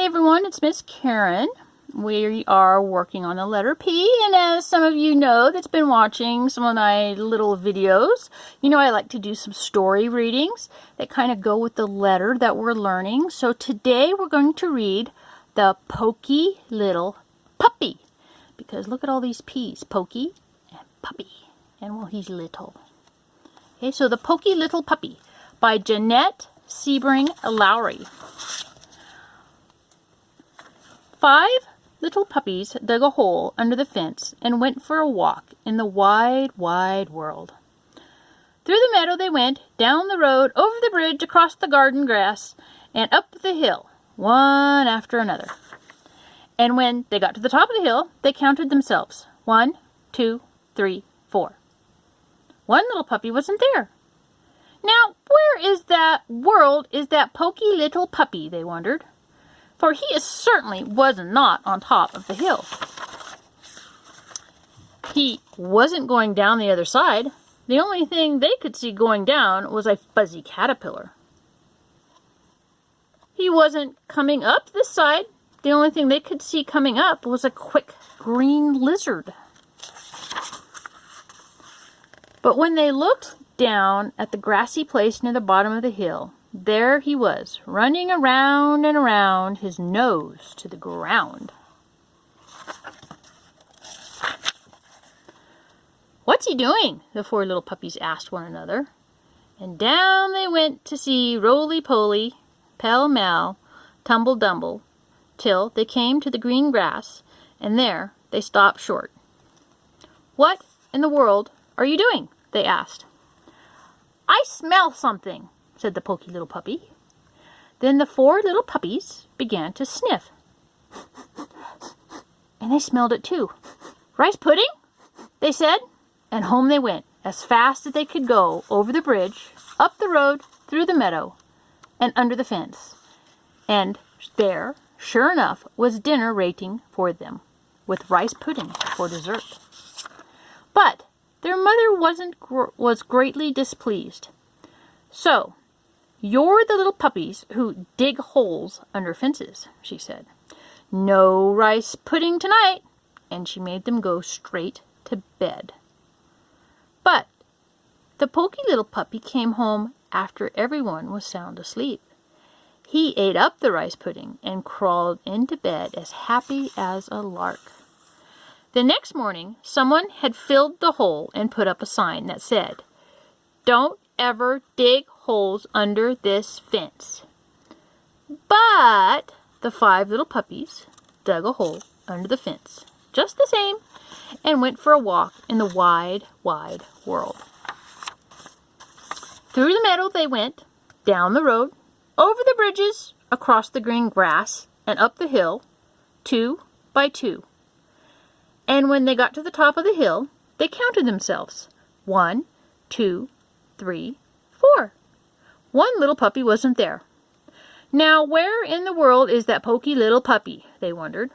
everyone, it's Miss Karen. We are working on the letter P, and as some of you know that's been watching some of my little videos, you know I like to do some story readings that kind of go with the letter that we're learning. So today we're going to read The Poky Little Puppy, because look at all these P's, Poky and Puppy, and well, he's little. Okay, so The Poky Little Puppy by Jeanette Sebring Lowry. 5 little puppies dug a hole under the fence and went for a walk in the wide, wide world. Through the meadow they went, down the road, over the bridge, across the garden grass, and up the hill, one after another. And when they got to the top of the hill, they counted themselves. 1, 2, 3, 4. One little puppy wasn't there. Now, where is that world is that poky little puppy, they wondered. For he certainly was not on top of the hill. He wasn't going down the other side. The only thing they could see going down was a fuzzy caterpillar. He wasn't coming up this side. The only thing they could see coming up was a quick green lizard. But when they looked down at the grassy place near the bottom of the hill, there he was, running around and around, his nose to the ground. "What's he doing?" the 4 little puppies asked one another. And down they went to see roly-poly, pell-mell, tumble-dumble, till they came to the green grass, and there they stopped short. "What in the world are you doing?" they asked. "I smell something," said the poky little puppy. Then the 4 little puppies began to sniff. And they smelled it too. "Rice pudding?" they said, and home they went as fast as they could go, over the bridge, up the road, through the meadow, and under the fence. And there, sure enough, was dinner waiting for them, with rice pudding for dessert. But their mother was greatly displeased. "So, you're the little puppies who dig holes under fences," she said. "No rice pudding tonight," and she made them go straight to bed. But the poky little puppy came home after everyone was sound asleep. He ate up the rice pudding and crawled into bed as happy as a lark. The next morning, someone had filled the hole and put up a sign that said, "Don't ever dig holes under this fence." But the 5 little puppies dug a hole under the fence, just the same, and went for a walk in the wide, wide world. Through the meadow they went, down the road, over the bridges, across the green grass, and up the hill, 2 by 2. And when they got to the top of the hill, they counted themselves. 1, 2, 3, 4. One little puppy wasn't there. Now, where in the world is that poky little puppy, they wondered,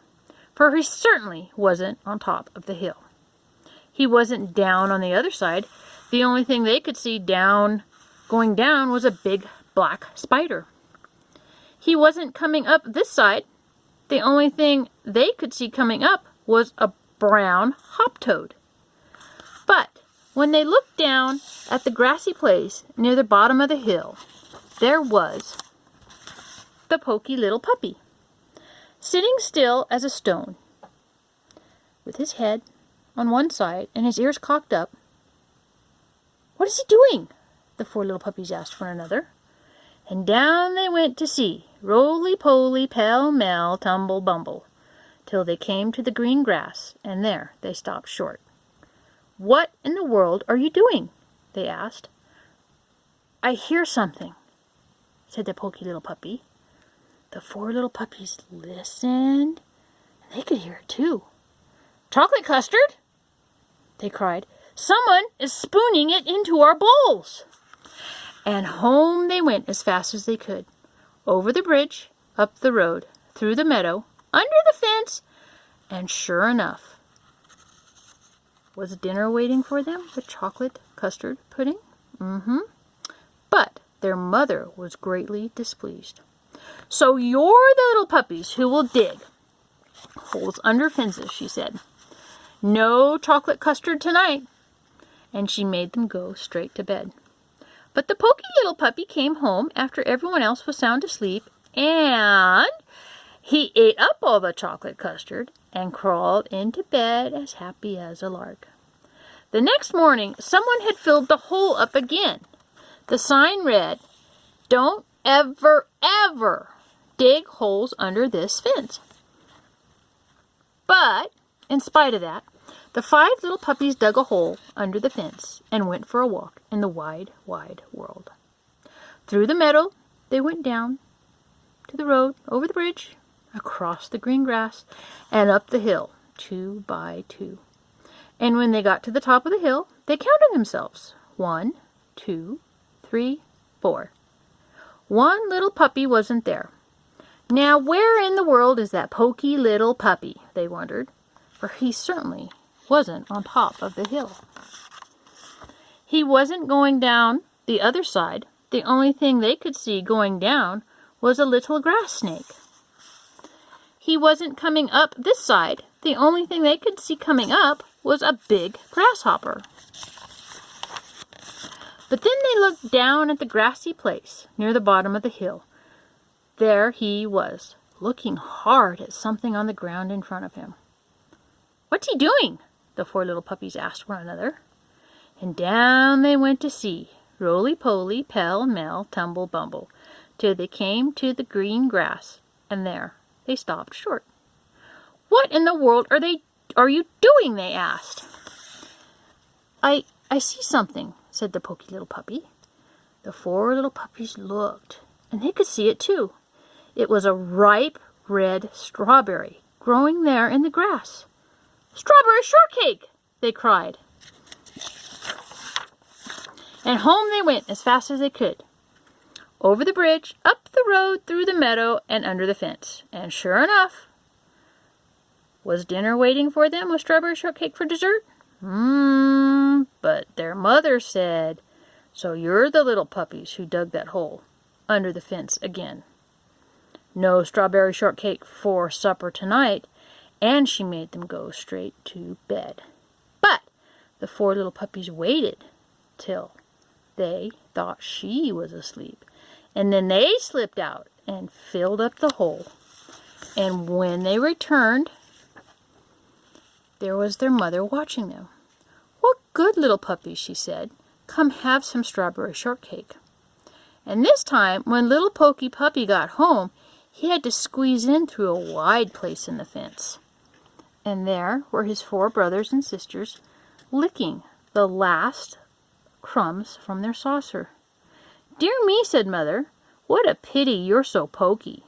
for he certainly wasn't on top of the hill. He wasn't down on the other side. The only thing they could see going down was a big black spider. He wasn't coming up this side. The only thing they could see coming up was a brown hop-toad. But when they looked down at the grassy place near the bottom of the hill, there was the poky little puppy, sitting still as a stone, with his head on one side and his ears cocked up. "What is he doing?" the 4 little puppies asked one another. And down they went to see, roly-poly, pell-mell, tumble-bumble, till they came to the green grass, and there they stopped short. "What in the world are you doing?" they asked. "I hear something," said the poky little puppy. The 4 little puppies listened, and they could hear it too. "Chocolate custard!" they cried. "Someone is spooning it into our bowls!" And home they went as fast as they could, over the bridge, up the road, through the meadow, under the fence, and sure enough, was dinner waiting for them with chocolate custard pudding? But their mother was greatly displeased. So you're the little puppies who will dig holes under fences, she said. No chocolate custard tonight. And she made them go straight to bed. But the poky little puppy came home after everyone else was sound asleep, and he ate up all the chocolate custard and crawled into bed as happy as a lark. The next morning, someone had filled the hole up again. The sign read, "Don't ever, ever dig holes under this fence." But, in spite of that, the 5 little puppies dug a hole under the fence and went for a walk in the wide, wide world. Through the meadow, they went down to the road, over the bridge, across the green grass, and up the hill, 2 by 2. And when they got to the top of the hill, they counted themselves. 1, 2, 3, 4. One little puppy wasn't there. Now, where in the world is that poky little puppy, they wondered, for he certainly wasn't on top of the hill. He wasn't going down the other side. The only thing they could see going down was a little grass snake. He wasn't coming up this side. The only thing they could see coming up was a big grasshopper. But then they looked down at the grassy place near the bottom of the hill. There he was, looking hard at something on the ground in front of him. "What's he doing?" the 4 little puppies asked one another. And down they went to see, roly-poly, pell-mell, tumble-bumble, till they came to the green grass, and there they stopped short. "What in the world are you doing?" they asked. I see something," said the poky little puppy. The 4 little puppies looked, and they could see it too. It was a ripe red strawberry growing there in the grass. "Strawberry shortcake!" they cried. And home they went as fast as they could. Over the bridge, up the road, through the meadow, and under the fence. And sure enough, was dinner waiting for them with strawberry shortcake for dessert? But their mother said, "So you're the little puppies who dug that hole under the fence again. No strawberry shortcake for supper tonight," and she made them go straight to bed. But the 4 little puppies waited till they thought she was asleep, and then they slipped out and filled up the hole. And when they returned, there was their mother watching them. "What good little puppies," she said. "Come have some strawberry shortcake." And this time, when little poky puppy got home, he had to squeeze in through a wide place in the fence. And there were his 4 brothers and sisters, licking the last crumbs from their saucer. "Dear me," said Mother, "what a pity you're so poky.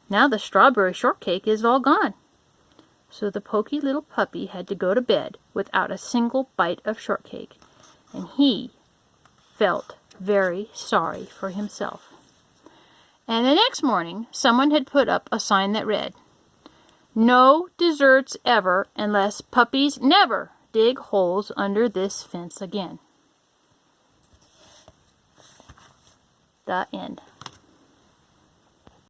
Now the strawberry shortcake is all gone." So the poky little puppy had to go to bed without a single bite of shortcake, and he felt very sorry for himself. And the next morning, someone had put up a sign that read, "No desserts ever unless puppies never dig holes under this fence again." The end.